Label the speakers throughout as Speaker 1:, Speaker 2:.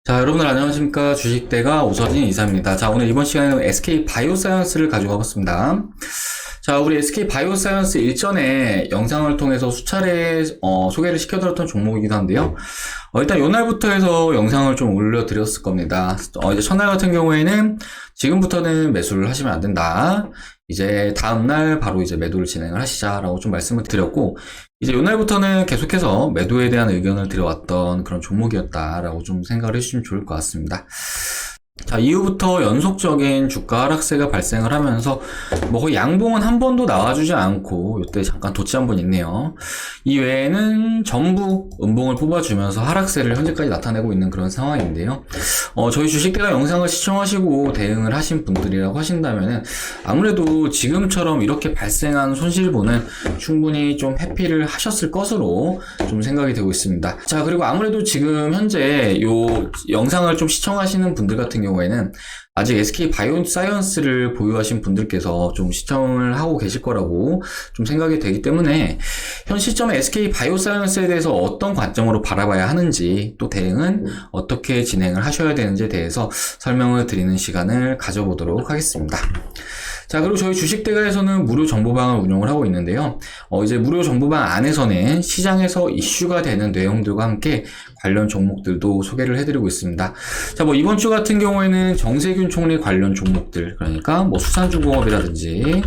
Speaker 1: 자, 여러분들 안녕하십니까. 주식대가 오서진 이사입니다. 자, 오늘 이번 시간에는 SK 바이오사이언스를 가지고 와봤습니다. 자, 우리 SK 바이오사이언스 일전에 영상을 통해서 수차례 소개를 시켜드렸던 종목이기도 한데요. 일단 요날부터 해서 영상을 좀 올려드렸을 겁니다. 이제 첫날 같은 경우에는 지금부터는 매수를 하시면 안 된다. 이제 다음날 바로 이제 매도를 진행을 하시자라고 좀 말씀을 드렸고, 이제 요날부터는 계속해서 매도에 대한 의견을 드려왔던 그런 종목이었다라고 좀 생각을 해주시면 좋을 것 같습니다. 자, 이후부터 연속적인 주가 하락세가 발생을 하면서 거의 양봉은 한 번도 나와주지 않고 이때 잠깐 도치 한 번 있네요. 이 외에는 전부 음봉을 뽑아주면서 하락세를 현재까지 나타내고 있는 그런 상황인데요. 저희 주식대가 영상을 시청하시고 대응을 하신 분들이라고 하신다면은 아무래도 지금처럼 이렇게 발생한 손실분은 충분히 좀 회피를 하셨을 것으로 좀 생각이 되고 있습니다. 자, 그리고 아무래도 지금 현재 요 영상을 좀 시청하시는 분들 같은 경우에는 아직 SK 바이오사이언스를 보유하신 분들께서 좀 시청을 하고 계실 거라고 좀 생각이 되기 때문에 현 시점에 SK 바이오사이언스에 대해서 어떤 관점으로 바라봐야 하는지, 또 대응은 어떻게 진행을 하셔야 되는지에 대해서 설명을 드리는 시간을 가져보도록 하겠습니다. 자, 그리고 저희 주식대가에서는 무료 정보방을 운영을 하고 있는데요. 이제 무료 정보방 안에서는 시장에서 이슈가 되는 내용들과 함께 관련 종목들도 소개를 해드리고 있습니다. 자, 이번 주 같은 경우에는 정세균 총리 관련 종목들, 그러니까 수산중공업이라든지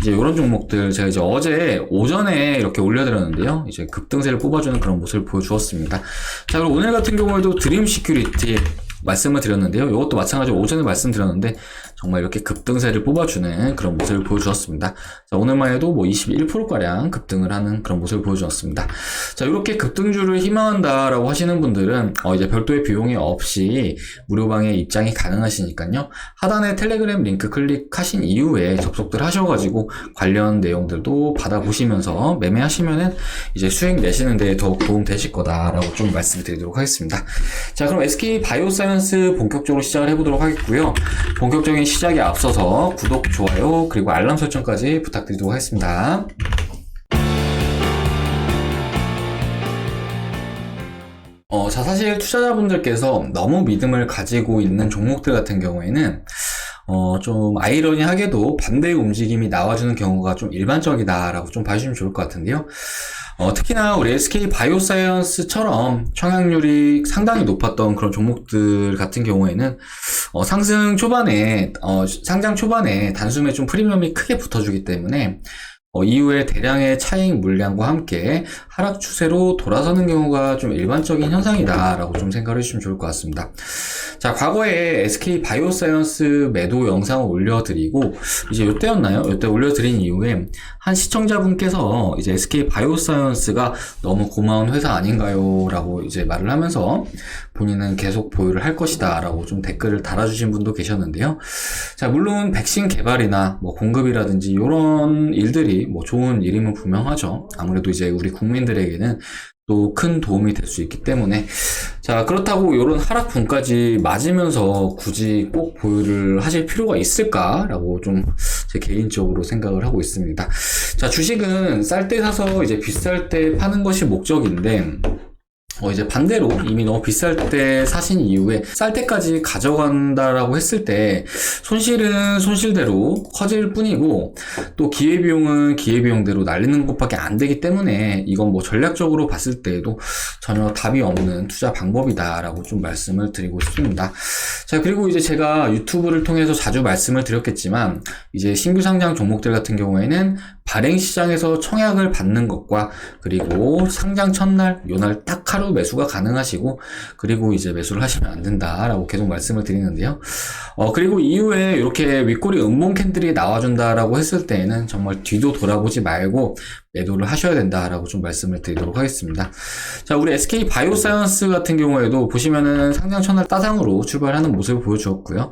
Speaker 1: 이제 이런 종목들 제가 이제 어제 오전에 이렇게 올려드렸는데요. 이제 급등세를 뽑아주는 그런 모습을 보여주었습니다. 자, 그리고 오늘 같은 경우에도 드림 시큐리티 말씀을 드렸는데요. 이것도 마찬가지로 오전에 말씀드렸는데 정말 이렇게 급등세를 뽑아주는 그런 모습을 보여주었습니다. 자, 오늘만 해도 21%가량 급등을 하는 그런 모습을 보여주었습니다. 자, 이렇게 급등주를 희망한다라고 하시는 분들은 이제 별도의 비용이 없이 무료방에 입장이 가능하시니까요. 하단에 텔레그램 링크 클릭하신 이후에 접속들 하셔가지고 관련 내용들도 받아보시면서 매매하시면은 이제 수익 내시는 데 더욱 도움 되실 거다라고 좀 말씀드리도록 하겠습니다. 자, 그럼 SK 바이오사이언스 본격적으로 시작을 해보도록 하겠고요. 본격적인 시작에 앞서서 구독, 좋아요, 그리고 알람 설정까지 부탁드리도록 하겠습니다. 자, 사실 투자자분들께서 너무 믿음을 가지고 있는 종목들 같은 경우에는 좀 아이러니하게도 반대의 움직임이 나와주는 경우가 좀 일반적이다라고 좀 봐주시면 좋을 것 같은데요. 특히나 우리 SK 바이오사이언스처럼 청약률이 상당히 높았던 그런 종목들 같은 경우에는 상승 초반에 상장 초반에 단숨에 좀 프리미엄이 크게 붙어주기 때문에 이후에 대량의 차익 물량과 함께 하락 추세로 돌아서는 경우가 좀 일반적인 현상이다라고 좀 생각을 해주시면 좋을 것 같습니다. 자, 과거에 SK 바이오사이언스 매도 영상을 올려드리고 이제 이때였나요? 이때 올려드린 이후에 한 시청자분께서 이제 SK 바이오사이언스가 너무 고마운 회사 아닌가요? 라고 이제 말을 하면서 본인은 계속 보유를 할 것이다 라고 좀 댓글을 달아주신 분도 계셨는데요. 자, 물론 백신 개발이나 공급이라든지 이런 일들이 좋은 일임은 분명하죠. 아무래도 이제 우리 국민들에게는 또 큰 도움이 될 수 있기 때문에, 자, 그렇다고 이런 하락분까지 맞으면서 굳이 꼭 보유를 하실 필요가 있을까라고 좀 제 개인적으로 생각을 하고 있습니다. 자, 주식은 쌀 때 사서 이제 비쌀 때 파는 것이 목적인데, 이제 반대로 이미 너무 비쌀 때 사신 이후에 쌀 때까지 가져간다라고 했을 때 손실은 손실대로 커질 뿐이고, 또 기회비용은 기회비용대로 날리는 것밖에 안 되기 때문에 이건 전략적으로 봤을 때에도 전혀 답이 없는 투자 방법이다라고 좀 말씀을 드리고 싶습니다. 자, 그리고 이제 제가 유튜브를 통해서 자주 말씀을 드렸겠지만 이제 신규 상장 종목들 같은 경우에는 발행 시장에서 청약을 받는 것과 그리고 상장 첫날 요날 딱 하루 매수가 가능하시고, 그리고 이제 매수를 하시면 안 된다라고 계속 말씀을 드리는데요. 그리고 이후에 이렇게 윗꼬리 음봉 캔들이 나와준다라고 했을 때에는 정말 뒤도 돌아보지 말고 매도를 하셔야 된다라고 좀 말씀을 드리도록 하겠습니다. 자, 우리 SK 바이오사이언스 같은 경우에도 보시면은 상장 첫날 따상으로 출발하는 모습을 보여주었고요.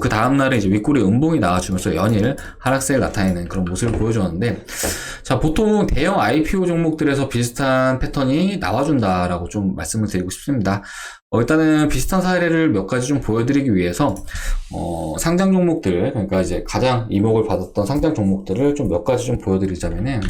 Speaker 1: 그 다음날에 이제 윗꼬리 음봉이 나와주면서 연일 하락세를 나타내는 그런 모습을 보여주었는데, 자, 보통 대형 IPO 종목들에서 비슷한 패턴이 나와준다라고 좀 말씀을 드리고 싶습니다. 일단은 비슷한 사례를 몇 가지 좀 보여드리기 위해서 상장 종목들, 그러니까 이제 가장 이목을 받았던 상장 종목들을 좀 몇 가지 좀 보여드리자면은,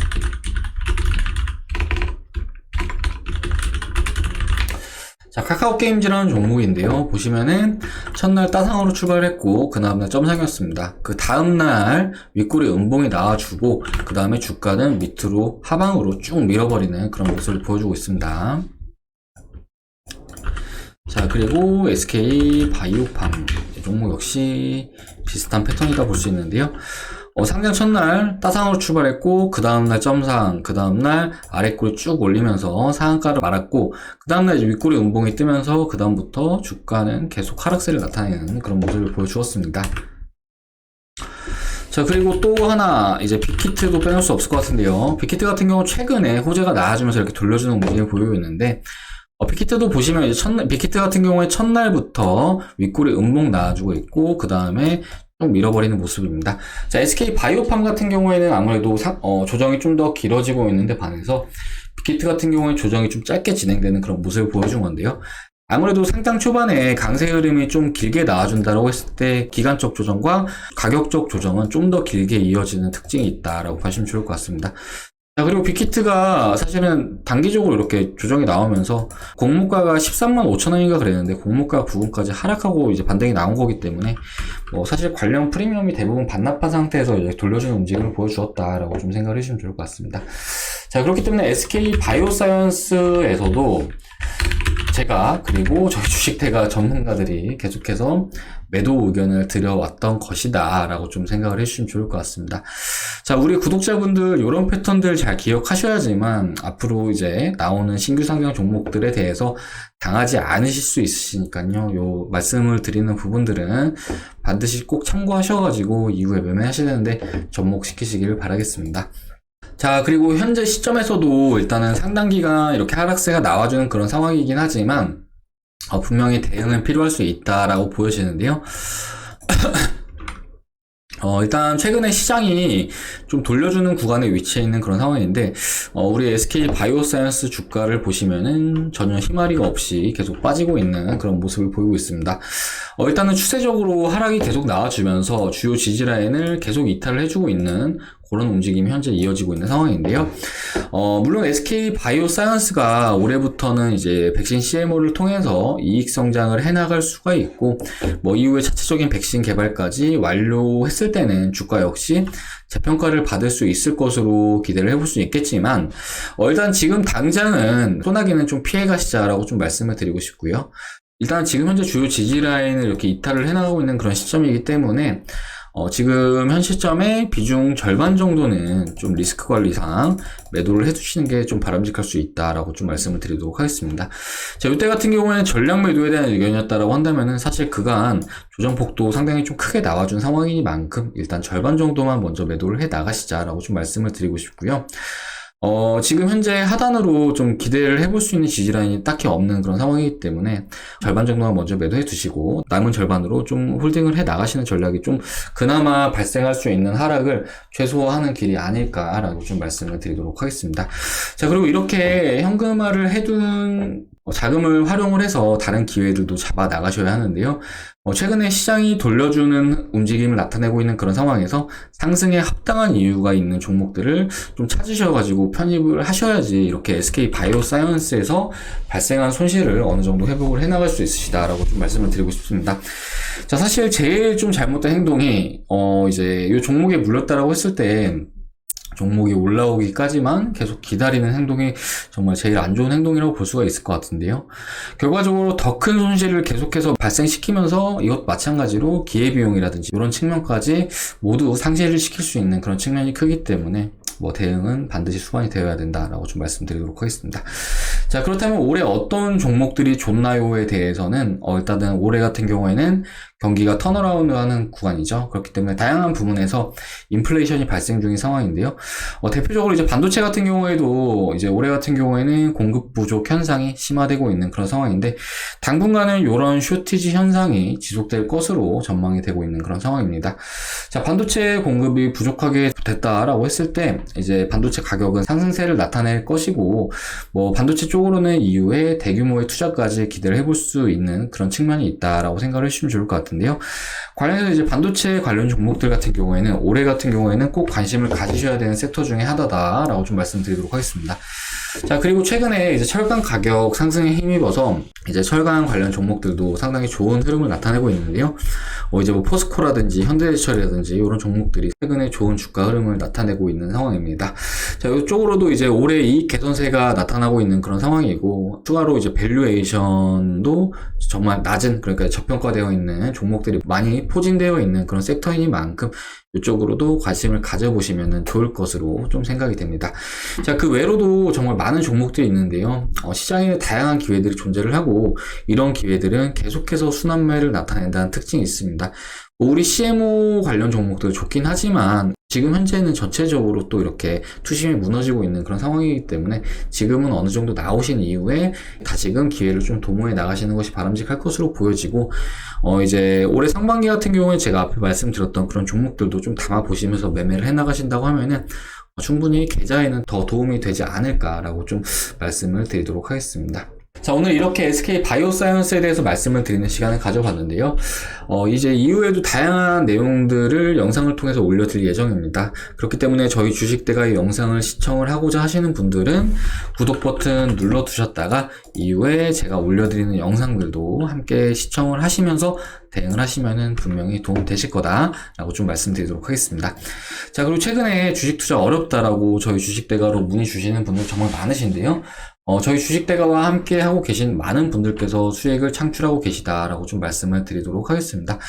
Speaker 1: 자, 카카오 게임즈라는 종목인데요. 보시면은 첫날 따상으로 출발했고 그 다음날 점상이었습니다. 그 다음날 윗꼬리 음봉이 나와주고 그 다음에 주가는 밑으로 하방으로 쭉 밀어버리는 그런 모습을 보여주고 있습니다. 자, 그리고 SK 바이오팜 종목 역시 비슷한 패턴이다 볼 수 있는데요. 상장 첫날 따상으로 출발했고 그 다음날 점상, 그 다음날 아랫꼬리 쭉 올리면서 상한가를 말았고 그 다음날 이제 윗꼬리 음봉이 뜨면서 그 다음부터 주가는 계속 하락세를 나타내는 그런 모습을 보여주었습니다. 자, 그리고 또 하나 이제 빅히트도 빼놓을 수 없을 것 같은데요. 빅히트 같은 경우 최근에 호재가 나아지면서 이렇게 돌려주는 움직임을 보이고 있는데 빅히트도 보시면 이제 빅히트 같은 경우에 첫날부터 윗꼬리 음봉 나와주고 있고 그 다음에 쭉 밀어버리는 모습입니다. 자, SK 바이오팜 같은 경우에는 아무래도 조정이 좀 더 길어지고 있는데 반해서 빅히트 같은 경우에 조정이 좀 짧게 진행되는 그런 모습을 보여준 건데요. 아무래도 상장 초반에 강세 흐름이 좀 길게 나와준다고 했을 때 기간적 조정과 가격적 조정은 좀 더 길게 이어지는 특징이 있다라고 보시면 좋을 것 같습니다. 자, 그리고 빅히트가 사실은 단기적으로 이렇게 조정이 나오면서 공모가가 13만 5천 원인가 그랬는데 공모가 부분까지 하락하고 이제 반등이 나온 거기 때문에 사실 관련 프리미엄이 대부분 반납한 상태에서 이제 돌려주는 움직임을 보여주었다라고 좀 생각을 해주시면 좋을 것 같습니다. 자, 그렇기 때문에 SK 바이오사이언스에서도 제가 그리고 저희 주식대가 전문가들이 계속해서 매도 의견을 드려왔던 것이다 라고 좀 생각을 해주시면 좋을 것 같습니다. 자, 우리 구독자분들 이런 패턴들 잘 기억하셔야지만 앞으로 이제 나오는 신규 상장 종목들에 대해서 당하지 않으실 수 있으시니까요. 요 말씀을 드리는 부분들은 반드시 꼭 참고하셔가지고 이후에 매매하시는데 접목시키시기를 바라겠습니다. 자, 그리고 현재 시점에서도 일단은 상당 기간 이렇게 하락세가 나와주는 그런 상황이긴 하지만 분명히 대응은 필요할 수 있다라고 보여지는데요. 일단 최근에 시장이 좀 돌려주는 구간에 위치해 있는 그런 상황인데 우리 SK 바이오사이언스 주가를 보시면은 전혀 힘마리가 없이 계속 빠지고 있는 그런 모습을 보이고 있습니다. 일단은 추세적으로 하락이 계속 나와주면서 주요 지지라인을 계속 이탈을 해주고 있는 그런 움직임이 현재 이어지고 있는 상황인데요. 물론 SK 바이오사이언스가 올해부터는 이제 백신 CMO를 통해서 이익 성장을 해나갈 수가 있고, 이후에 자체적인 백신 개발까지 완료했을 때는 주가 역시 재평가를 받을 수 있을 것으로 기대를 해볼 수 있겠지만, 일단 지금 당장은 소나기는 좀 피해가시자라고 좀 말씀을 드리고 싶고요. 일단 지금 현재 주요 지지라인을 이렇게 이탈을 해나가고 있는 그런 시점이기 때문에 지금 현 시점에 비중 절반 정도는 좀 리스크 관리상 매도를 해두시는 게 좀 바람직할 수 있다라고 좀 말씀을 드리도록 하겠습니다. 자, 이때 같은 경우에는 전략 매도에 대한 의견이었다라고 한다면은 사실 그간 조정폭도 상당히 좀 크게 나와준 상황이니만큼 일단 절반 정도만 먼저 매도를 해 나가시자라고 좀 말씀을 드리고 싶고요. 지금 현재 하단으로 좀 기대를 해볼 수 있는 지지라인이 딱히 없는 그런 상황이기 때문에 절반 정도만 먼저 매도해 두시고 남은 절반으로 좀 홀딩을 해 나가시는 전략이 좀 그나마 발생할 수 있는 하락을 최소화하는 길이 아닐까라고 좀 말씀을 드리도록 하겠습니다. 자, 그리고 이렇게 현금화를 해둔 자금을 활용을 해서 다른 기회들도 잡아 나가셔야 하는데요. 최근에 시장이 돌려주는 움직임을 나타내고 있는 그런 상황에서 상승에 합당한 이유가 있는 종목들을 좀 찾으셔가지고 편입을 하셔야지 이렇게 SK 바이오사이언스에서 발생한 손실을 어느 정도 회복을 해나갈 수 있으시다라고 좀 말씀을 드리고 싶습니다. 자, 사실 제일 좀 잘못된 행동이 이제 이 종목에 물렸다라고 했을 때 종목이 올라오기까지만 계속 기다리는 행동이 정말 제일 안 좋은 행동이라고 볼 수가 있을 것 같은데요. 결과적으로 더 큰 손실을 계속해서 발생시키면서 이것 마찬가지로 기회비용이라든지 이런 측면까지 모두 상실을 시킬 수 있는 그런 측면이 크기 때문에 대응은 반드시 수반이 되어야 된다라고 좀 말씀드리도록 하겠습니다. 자, 그렇다면 올해 어떤 종목들이 좋나요에 대해서는 일단은 올해 같은 경우에는 경기가 턴어라운드 하는 구간이죠. 그렇기 때문에 다양한 부분에서 인플레이션이 발생 중인 상황인데요. 대표적으로 이제 반도체 같은 경우에도 이제 올해 같은 경우에는 공급 부족 현상이 심화되고 있는 그런 상황인데 당분간은 이런 쇼티지 현상이 지속될 것으로 전망이 되고 있는 그런 상황입니다. 자, 반도체 공급이 부족하게 됐다라고 했을 때 이제 반도체 가격은 상승세를 나타낼 것이고 반도체 쪽으로는 이후에 대규모의 투자까지 기대를 해볼 수 있는 그런 측면이 있다라고 생각을 해주시면 좋을 것 같은데요. 관련해서 이제 반도체 관련 종목들 같은 경우에는 올해 같은 경우에는 꼭 관심을 가지셔야 되는 섹터 중에 하나다라고 좀 말씀드리도록 하겠습니다. 자, 그리고 최근에 이제 철강 가격 상승에 힘입어서 이제 철강 관련 종목들도 상당히 좋은 흐름을 나타내고 있는데요. 이제 뭐 포스코라든지 현대제철이라든지 이런 종목들이 최근에 좋은 주가 흐름을 나타내고 있는 상황입니다. 자, 이쪽으로도 이제 올해 이익 개선세가 나타나고 있는 그런 상황이고, 추가로 이제 밸류에이션도 정말 낮은, 그러니까 저평가되어 있는 종목들이 많이 포진되어 있는 그런 섹터이니만큼 이쪽으로도 관심을 가져보시면 좋을 것으로 좀 생각이 됩니다. 자, 그 외로도 정말 많은 종목들이 있는데요. 시장에는 다양한 기회들이 존재를 하고, 이런 기회들은 계속해서 순환매를 나타낸다는 특징이 있습니다. 우리 CMO 관련 종목도 좋긴 하지만 지금 현재는 전체적으로 또 이렇게 투심이 무너지고 있는 그런 상황이기 때문에 지금은 어느 정도 나오신 이후에 다시금 기회를 좀 도모해 나가시는 것이 바람직할 것으로 보여지고, 이제 올해 상반기 같은 경우에 제가 앞에 말씀드렸던 그런 종목들도 좀 담아 보시면서 매매를 해 나가신다고 하면은 충분히 계좌에는 더 도움이 되지 않을까라고 좀 말씀을 드리도록 하겠습니다. 자, 오늘 이렇게 SK 바이오사이언스에 대해서 말씀을 드리는 시간을 가져봤는데요. 이제 이후에도 다양한 내용들을 영상을 통해서 올려드릴 예정입니다. 그렇기 때문에 저희 주식대가 이 영상을 시청을 하고자 하시는 분들은 구독 버튼 눌러두셨다가 이후에 제가 올려드리는 영상들도 함께 시청을 하시면서 대응을 하시면은 분명히 도움 되실 거다라고 좀 말씀드리도록 하겠습니다. 자, 그리고 최근에 주식 투자 어렵다라고 저희 주식대가로 문의 주시는 분들 정말 많으신데요. 저희 주식대가와 함께 하고 계신 많은 분들께서 수익을 창출하고 계시다라고 좀 말씀을 드리도록 하겠습니다.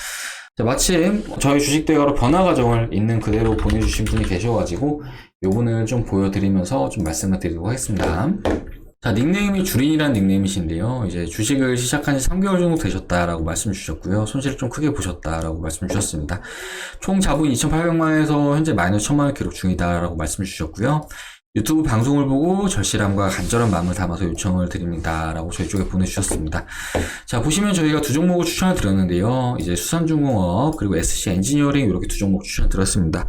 Speaker 1: 자, 마침 저희 주식대가로 변화 과정을 있는 그대로 보내주신 분이 계셔가지고 요분을 좀 보여드리면서 좀 말씀을 드리도록 하겠습니다. 자, 닉네임이 주린이라는 닉네임이신데요. 이제 주식을 시작한 지 3개월 정도 되셨다라고 말씀 주셨고요. 손실을 좀 크게 보셨다라고 말씀 주셨습니다. 총 자본 2,800만원에서 현재 마이너스 1,000만원 기록 중이다라고 말씀 주셨고요. 유튜브 방송을 보고 절실함과 간절한 마음을 담아서 요청을 드립니다 라고 저희 쪽에 보내주셨습니다. 자, 보시면 저희가 두 종목을 추천을 드렸는데요. 이제 수산중공업 그리고 SC 엔지니어링 이렇게 두 종목 추천을 드렸습니다.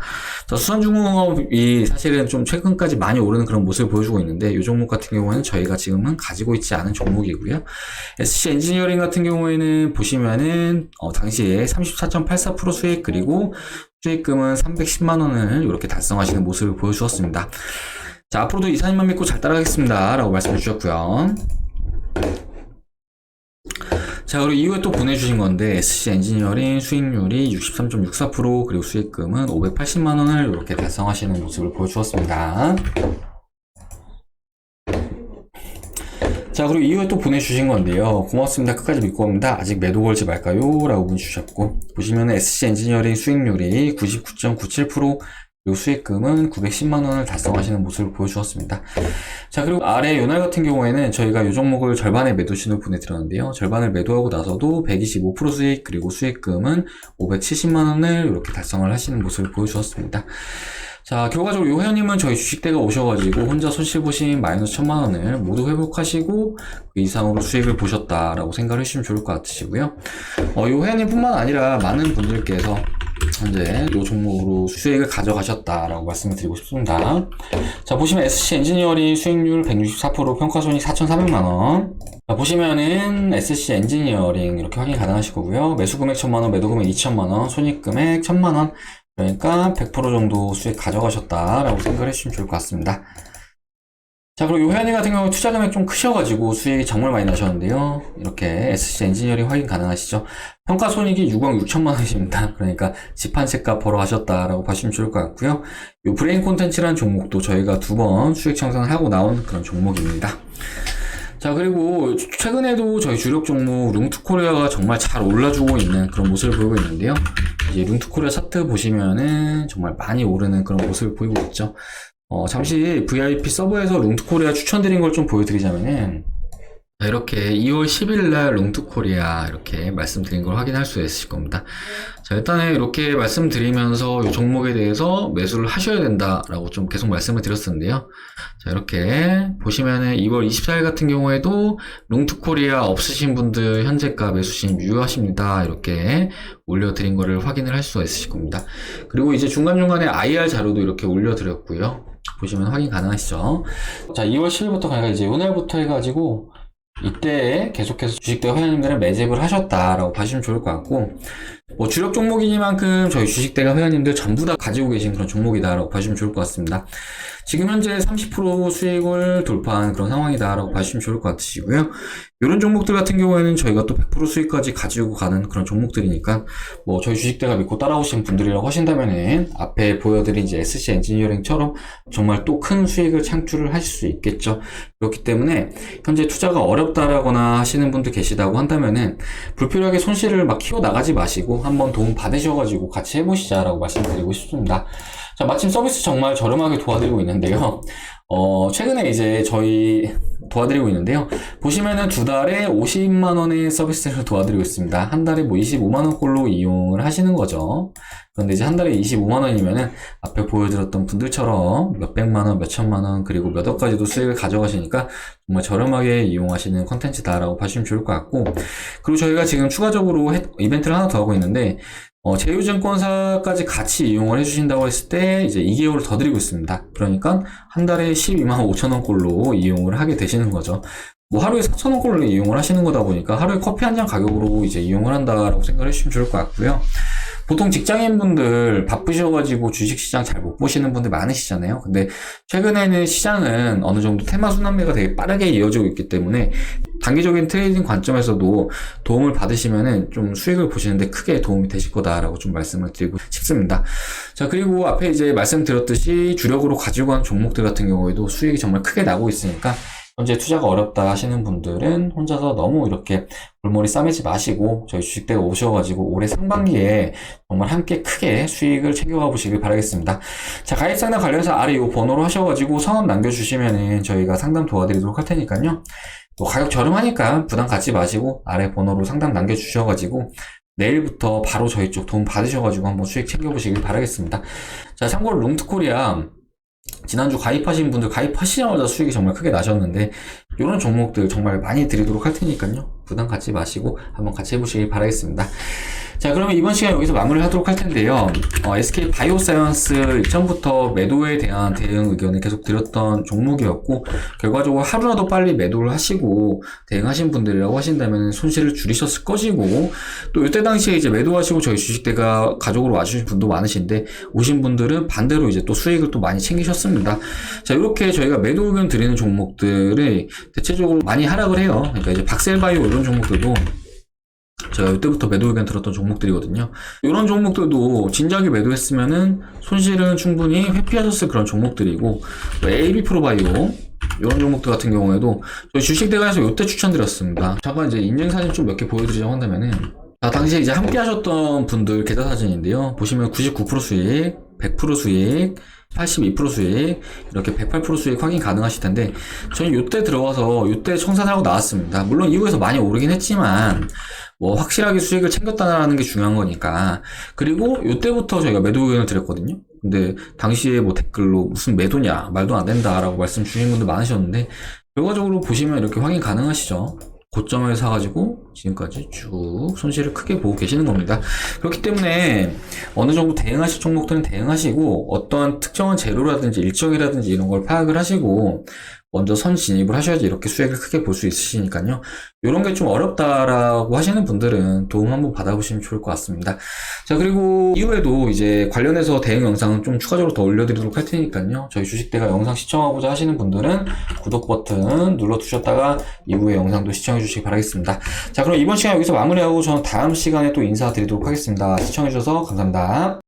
Speaker 1: 자, 수산중공업이 사실은 좀 최근까지 많이 오르는 그런 모습을 보여주고 있는데 이 종목 같은 경우에는 저희가 지금은 가지고 있지 않은 종목이고요. SC 엔지니어링 같은 경우에는 보시면은 당시에 34.84% 수익 그리고 수익금은 310만원을 이렇게 달성하시는 모습을 보여주었습니다. 자, 앞으로도 이사님만 믿고 잘 따라가겠습니다 라고 말씀해 주셨고요. 자, 그리고 이후에 또 보내주신 건데 SC 엔지니어링 수익률이 63.64% 그리고 수익금은 580만원을 이렇게 달성하시는 모습을 보여주었습니다. 자, 그리고 이후에 또 보내주신 건데요. 고맙습니다. 끝까지 믿고 옵니다. 아직 매도 걸지 말까요? 라고 보내주셨고, 보시면 SC 엔지니어링 수익률이 99.97% 그리고 수익금은 910만원을 달성하시는 모습을 보여주었습니다. 자, 그리고 아래 요날 같은 경우에는 저희가 이 종목을 절반의 매도 신호 보내드렸는데요. 절반을 매도하고 나서도 125% 수익 그리고 수익금은 570만원을 이렇게 달성을 하시는 모습을 보여주었습니다. 자, 결과적으로 요 회원님은 저희 주식대가 오셔가지고 혼자 손실 보신 마이너스 1,000만원을 모두 회복하시고 그 이상으로 수익을 보셨다라고 생각을 해주시면 좋을 것 같으시고요. 요 회원님 뿐만 아니라 많은 분들께서 현재 이 종목으로 수익을 가져가셨다라고 말씀을 드리고 싶습니다. 자, 보시면 SC 엔지니어링 수익률 164% 평가손익 4,400만원. 자, 보시면은 SC 엔지니어링 이렇게 확인 가능하실 거고요. 매수금액 1,000만원, 매도금액 2,000만원, 손익금액 1,000만원. 그러니까 100% 정도 수익 가져가셨다라고 생각을 해주시면 좋을 것 같습니다. 자, 그리고 요 회원님 같은 경우 투자 금액 좀 크셔가지고 수익이 정말 많이 나셨는데요. 이렇게 SC 엔지니어링 확인 가능하시죠? 평가 손익이 6억 6천만 원이십니다. 그러니까 집 한 채 값 벌어 가셨다라고 보시면 좋을 것 같고요. 요 브레인 콘텐츠라는 종목도 저희가 2번 수익 청산을 하고 나온 그런 종목입니다. 자, 그리고 최근에도 저희 주력 종목 룽투코리아가 정말 잘 올라주고 있는 그런 모습을 보이고 있는데요. 이제 룽투코리아 차트 보시면은 정말 많이 오르는 그런 모습을 보이고 있죠. 잠시 VIP 서버에서 룽투코리아 추천드린 걸 좀 보여드리자면은, 이렇게 2월 10일날 룽투코리아 이렇게 말씀드린 걸 확인할 수 있으실 겁니다. 자, 일단은 이렇게 말씀드리면서 이 종목에 대해서 매수를 하셔야 된다라고 좀 계속 말씀을 드렸었는데요. 자, 이렇게 보시면은 2월 24일 같은 경우에도 룽투코리아 없으신 분들 현재가 매수신 유효하십니다. 이렇게 올려드린 거를 확인을 할 수가 있으실 겁니다. 그리고 이제 중간중간에 IR 자료도 이렇게 올려드렸고요. 보시면 확인 가능하시죠. 자, 2월 10일부터 그러니까 이제 오늘부터 해가지고 이때 계속해서 주식대 회원님들은 매집을 하셨다라고 봐주시면 좋을 것 같고, 뭐 주력 종목이니만큼 저희 주식대가 회원님들 전부 다 가지고 계신 그런 종목이다라고 봐주시면 좋을 것 같습니다. 지금 현재 30% 수익을 돌파한 그런 상황이다라고 봐주시면 좋을 것 같으시고요. 이런 종목들 같은 경우에는 저희가 또 100% 수익까지 가지고 가는 그런 종목들이니까 뭐 저희 주식대가 믿고 따라오신 분들이라고 하신다면은 앞에 보여드린 이제 SC 엔지니어링처럼 정말 또 큰 수익을 창출을 하실 수 있겠죠. 그렇기 때문에 현재 투자가 어렵다라거나 하시는 분들 계시다고 한다면은 불필요하게 손실을 막 키워 나가지 마시고 한번 도움 받으셔가지고 같이 해보시자라고 말씀드리고 싶습니다. 자, 마침 서비스 정말 저렴하게 도와드리고 있는데요. 최근에 이제 저희 도와드리고 있는데요. 보시면은 두 달에 50만원의 서비스를 도와드리고 있습니다. 한 달에 뭐 25만원 꼴로 이용을 하시는 거죠. 그런데 이제 한 달에 25만원이면은 앞에 보여드렸던 분들처럼 몇백만원, 몇천만원, 그리고 몇 억까지도 수익을 가져가시니까 정말 저렴하게 이용하시는 컨텐츠다라고 봐주시면 좋을 것 같고, 그리고 저희가 지금 추가적으로 이벤트를 하나 더 하고 있는데, 제휴증권사까지 같이 이용을 해주신다고 했을 때 이제 2개월을 더 드리고 있습니다. 그러니까 한 달에 12만 5천원 꼴로 이용을 하게 되시는 거죠. 뭐 하루에 4천원 꼴로 이용을 하시는 거다 보니까 하루에 커피 한 잔 가격으로 이제 이용을 한다라고 생각을 해주시면 좋을 것 같고요. 보통 직장인분들 바쁘셔가지고 주식시장 잘 못 보시는 분들 많으시잖아요. 근데 최근에는 시장은 어느 정도 테마 순환매가 되게 빠르게 이어지고 있기 때문에 단기적인 트레이딩 관점에서도 도움을 받으시면은 좀 수익을 보시는데 크게 도움이 되실 거다라고 좀 말씀을 드리고 싶습니다. 자, 그리고 앞에 이제 말씀드렸듯이 주력으로 가지고 가는 종목들 같은 경우에도 수익이 정말 크게 나고 있으니까 현재 투자가 어렵다 하시는 분들은 혼자서 너무 이렇게 골머리 싸매지 마시고 저희 주식대가 오셔가지고 올해 상반기에 정말 함께 크게 수익을 챙겨가 보시길 바라겠습니다. 자, 가입상담 관련해서 아래 이 번호로 하셔가지고 성함 남겨주시면은 저희가 상담 도와드리도록 할 테니까요. 뭐 가격 저렴하니까 부담 갖지 마시고 아래 번호로 상담 남겨주셔가지고 내일부터 바로 저희 쪽 도움 받으셔가지고 한번 수익 챙겨보시길 바라겠습니다. 자, 참고로 롱트코리아 지난주 가입하신 분들 가입하시자마자 수익이 정말 크게 나셨는데 이런 종목들 정말 많이 드리도록 할 테니까요. 부담 갖지 마시고 한번 같이 해보시길 바라겠습니다. 자, 그러면 이번 시간 여기서 마무리를 하도록 할 텐데요. SK 바이오사이언스 이전부터 매도에 대한 대응 의견을 계속 드렸던 종목이었고 결과적으로 하루라도 빨리 매도를 하시고 대응하신 분들이라고 하신다면 손실을 줄이셨을 것이고 또 이때 당시에 이제 매도하시고 저희 주식대가 가족으로 와주신 분도 많으신데 오신 분들은 반대로 이제 또 수익을 또 많이 챙기셨습니다. 자, 이렇게 저희가 매도 의견 드리는 종목들이 대체적으로 많이 하락을 해요. 그러니까 이제 박셀바이오 이런 종목들도 제가 이때부터 매도 의견 들었던 종목들이거든요. 이런 종목들도 진작에 매도했으면은 손실은 충분히 회피하셨을 그런 종목들이고 AB 프로바이오 이런 종목들 같은 경우에도 저희 주식대가에서 이때 추천드렸습니다. 잠깐 이제 인증사진 좀 몇 개 보여드리자고 한다면은 당시에 이제 함께 하셨던 분들 계좌 사진인데요. 보시면 99% 수익, 100% 수익, 82% 수익, 이렇게 108% 수익 확인 가능하실 텐데, 저는 이때 들어가서 이때 청산하고 나왔습니다. 물론 이후에서 많이 오르긴 했지만, 뭐 확실하게 수익을 챙겼다는 게 중요한 거니까. 그리고 이때부터 저희가 매도 의견을 드렸거든요. 근데 당시에 뭐 댓글로 무슨 매도냐, 말도 안 된다라고 말씀 주신 분들 많으셨는데, 결과적으로 보시면 이렇게 확인 가능하시죠. 고점을 사가지고 지금까지 쭉 손실을 크게 보고 계시는 겁니다. 그렇기 때문에 어느 정도 대응하실 종목들은 대응하시고 어떠한 특정한 재료라든지 일정이라든지 이런 걸 파악을 하시고 먼저 선 진입을 하셔야지 이렇게 수익을 크게 볼 수 있으시니까요. 이런 게 좀 어렵다라고 하시는 분들은 도움 한번 받아보시면 좋을 것 같습니다. 자, 그리고 이후에도 이제 관련해서 대응 영상은 좀 추가적으로 더 올려드리도록 할 테니까요. 저희 주식대가 영상 시청하고자 하시는 분들은 구독 버튼 눌러두셨다가 이후의 영상도 시청해 주시기 바라겠습니다. 자, 그럼 이번 시간 여기서 마무리하고 저는 다음 시간에 또 인사드리도록 하겠습니다. 시청해주셔서 감사합니다.